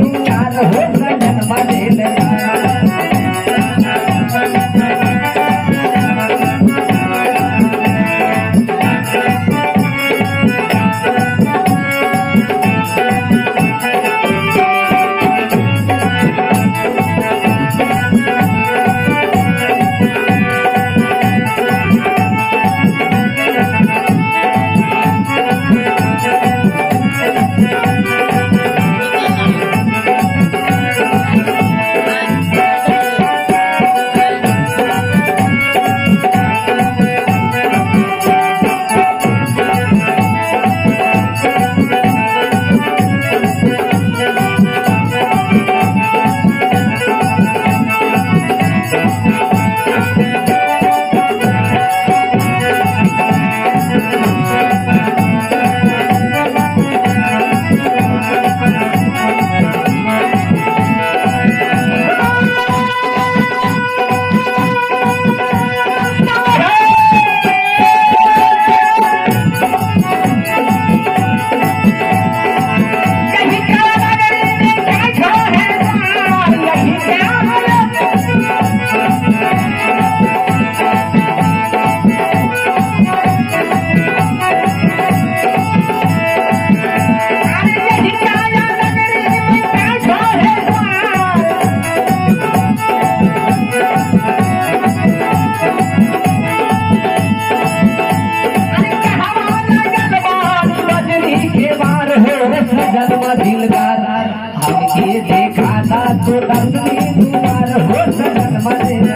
दुआर हो सजन बदल दिलदार हमके देखा था तो डंगरी दुआर हो सजन बदल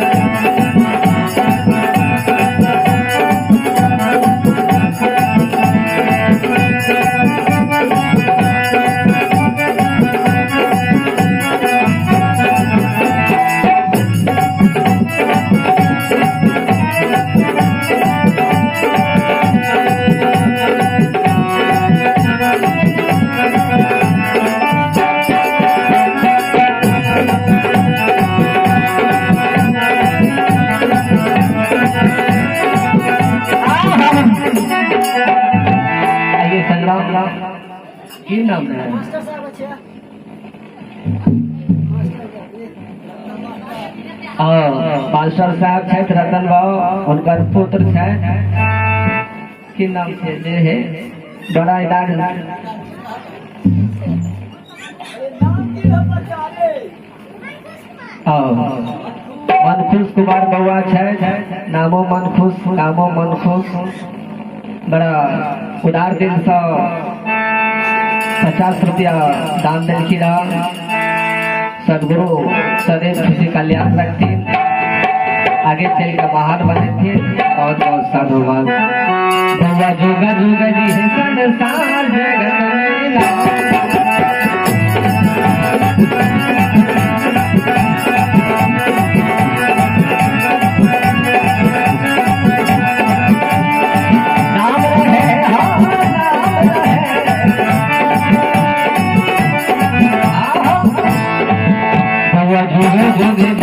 की नाम है मास्टर साहब है रतन बाबू उनकर पुत्र है की नाम है बड़ा इलाज मनखुश कुमार बउआ है नामो मनखुश कामो मनखुश बड़ा उदार दिल से 50 रुपया दान दिल की सदगुरु सदैव खुशी कल्याण रखती आगे चल कर बाहर बने थे और बहुत साधुवाद भगवा जोगा जोगा जी है संसार जोगे